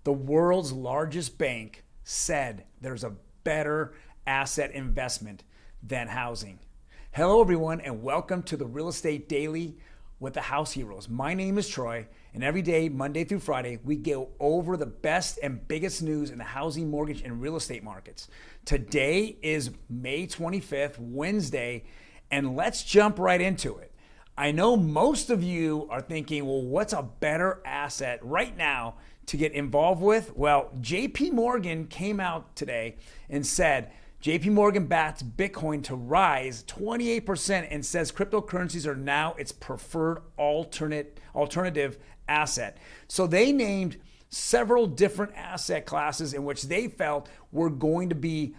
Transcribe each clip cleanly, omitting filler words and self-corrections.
The world's largest bank said there's a better asset investment than housing. Hello, everyone, and welcome to the Real Estate Daily with the House Heroes. My name is Troy, and every day, Monday through Friday, we go over the best and biggest news in the housing, mortgage, and real estate markets. Today is May 25th, Wednesday, and let's jump right into it. I know most of you are thinking, well, what's a better asset right now to get involved with? Well, JPMorgan came out today and said JPMorgan backs Bitcoin to rise 28% and says cryptocurrencies are now its preferred alternative asset. So they named several different asset classes in which they felt were going to be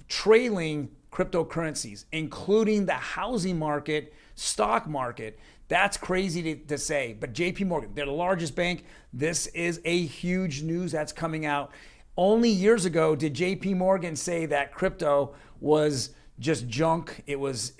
trailing cryptocurrencies, including the housing market, stock market. That's crazy to say, but JPMorgan, they're the largest bank. This is a huge news that's coming out. Only years ago did JPMorgan say that crypto was just junk. It was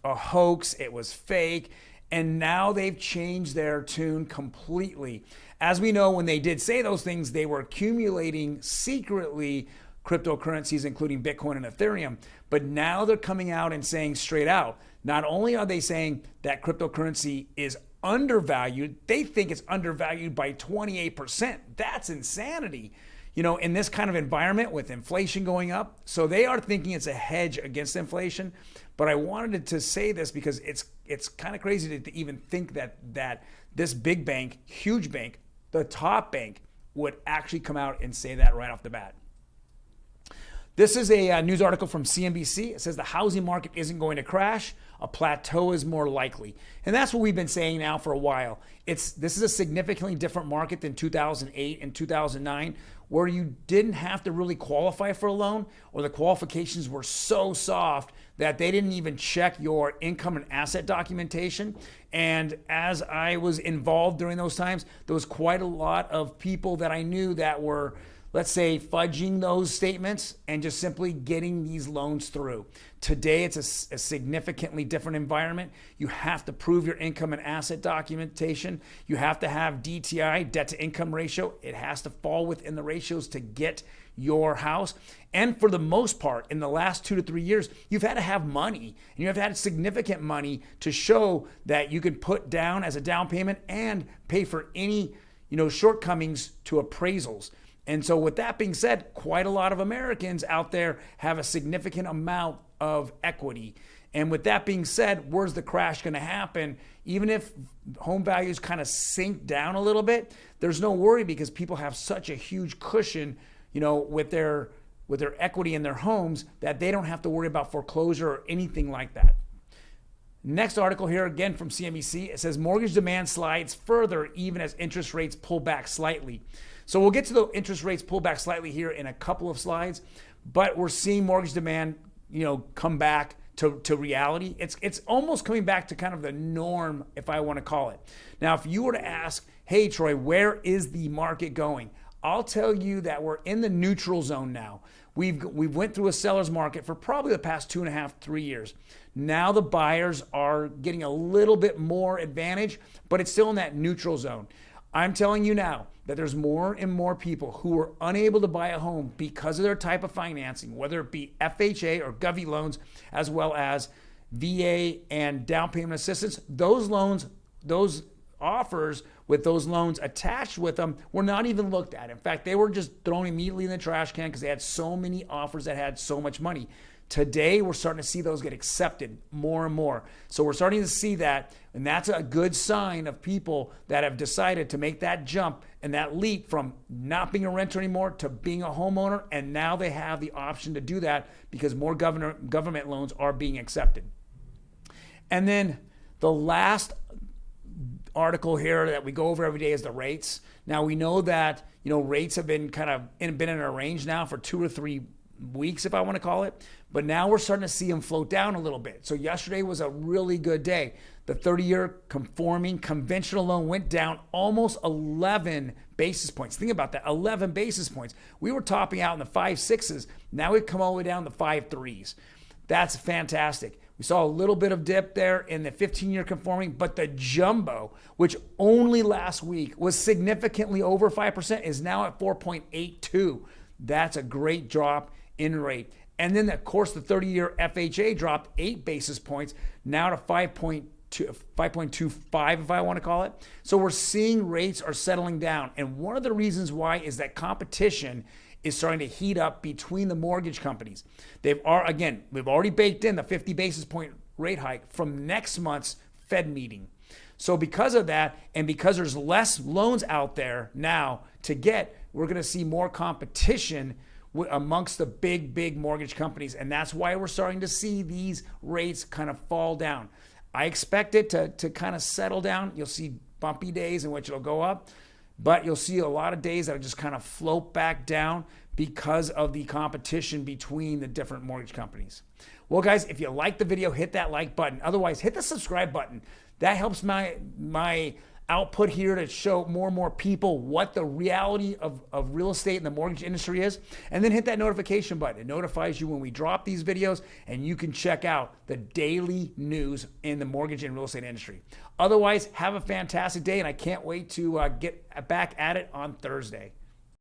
a hoax. It was fake. And now they've changed their tune completely. As we know, when they did say those things, they were accumulating secretly cryptocurrencies, including Bitcoin and Ethereum. But now they're coming out and saying straight out, not only are they saying that cryptocurrency is undervalued, they think it's undervalued by 28%. That's insanity. You know, in this kind of environment with inflation going up. So they are thinking it's a hedge against inflation. But I wanted to say this because it's kind of crazy to even think that this big bank, huge bank, the top bank would actually come out and say that right off the bat. This is a news article from CNBC. It says the housing market isn't going to crash. A plateau is more likely. And that's what we've been saying now for a while. This is a significantly different market than 2008 and 2009, where you didn't have to really qualify for a loan, or the qualifications were so soft that they didn't even check your income and asset documentation. And as I was involved during those times, there was quite a lot of people that I knew that were, let's say, fudging those statements and just simply getting these loans through. Today, it's a significantly different environment. You have to prove your income and asset documentation. You have to have DTI, debt to income ratio. It has to fall within the ratios to get your house. And for the most part, in the last 2 to 3 years, you've had to have money, and you have had significant money to show that you can put down as a down payment and pay for any, shortcomings to appraisals. And so with that being said, quite a lot of Americans out there have a significant amount of equity. And with that being said, where's the crash going to happen? Even if home values kind of sink down a little bit, there's no worry because people have such a huge cushion, with their equity in their homes that they don't have to worry about foreclosure or anything like that. Next article here, again from CNBC, it says mortgage demand slides further even as interest rates pull back slightly. So we'll get to the interest rates pull back slightly here in a couple of slides, but we're seeing mortgage demand, come back to reality. It's almost coming back to kind of the norm, if I want to call it. Now, if you were to ask, hey, Troy, where is the market going? I'll tell you that we're in the neutral zone now. We've went through a seller's market for probably the past 2.5, 3 years. Now the buyers are getting a little bit more advantage, but it's still in that neutral zone. I'm telling you now that there's more and more people who are unable to buy a home because of their type of financing, whether it be FHA or Govy loans, as well as VA and down payment assistance. Those loans, those offers with those loans attached with them were not even looked at. In fact, they were just thrown immediately in the trash can because they had so many offers that had so much money. Today, we're starting to see those get accepted more and more. So we're starting to see that, and that's a good sign of people that have decided to make that jump and that leap from not being a renter anymore to being a homeowner, and now they have the option to do that because more government loans are being accepted. And then the last article here that we go over every day is the rates. Now we know that rates have been been in a range now for 2 or 3 weeks, if I want to call it, but now we're starting to see them float down a little bit. So yesterday was a really good day. The 30-year conforming conventional loan went down almost 11 basis points. Think about that, 11 basis points. We were topping out in the 5.6s. Now we've come all the way down to 5.3s. That's fantastic. We saw a little bit of dip there in the 15-year conforming, but the jumbo, which only last week was significantly over 5%, is now at 4.82. That's a great drop in rate. And then, of course, the 30-year FHA dropped 8 basis points, now to 5.25, if I want to call it. So we're seeing rates are settling down. And one of the reasons why is that competition is starting to heat up between the mortgage companies. We've already baked in the 50 basis point rate hike from next month's Fed meeting. So because of that, and because there's less loans out there now to get, we're going to see more competition amongst the big mortgage companies. And that's why we're starting to see these rates kind of fall down. I expect it to kind of settle down. You'll see bumpy days in which it'll go up, but you'll see a lot of days that will just kind of float back down because of the competition between the different mortgage companies. Well, guys, if you like the video, hit that like button. Otherwise, hit the subscribe button. That helps my output here to show more and more people what the reality of real estate and the mortgage industry is. And then hit that notification button. It notifies you when we drop these videos, and you can check out the daily news in the mortgage and real estate industry. Otherwise, have a fantastic day, and I can't wait to get back at it on Thursday.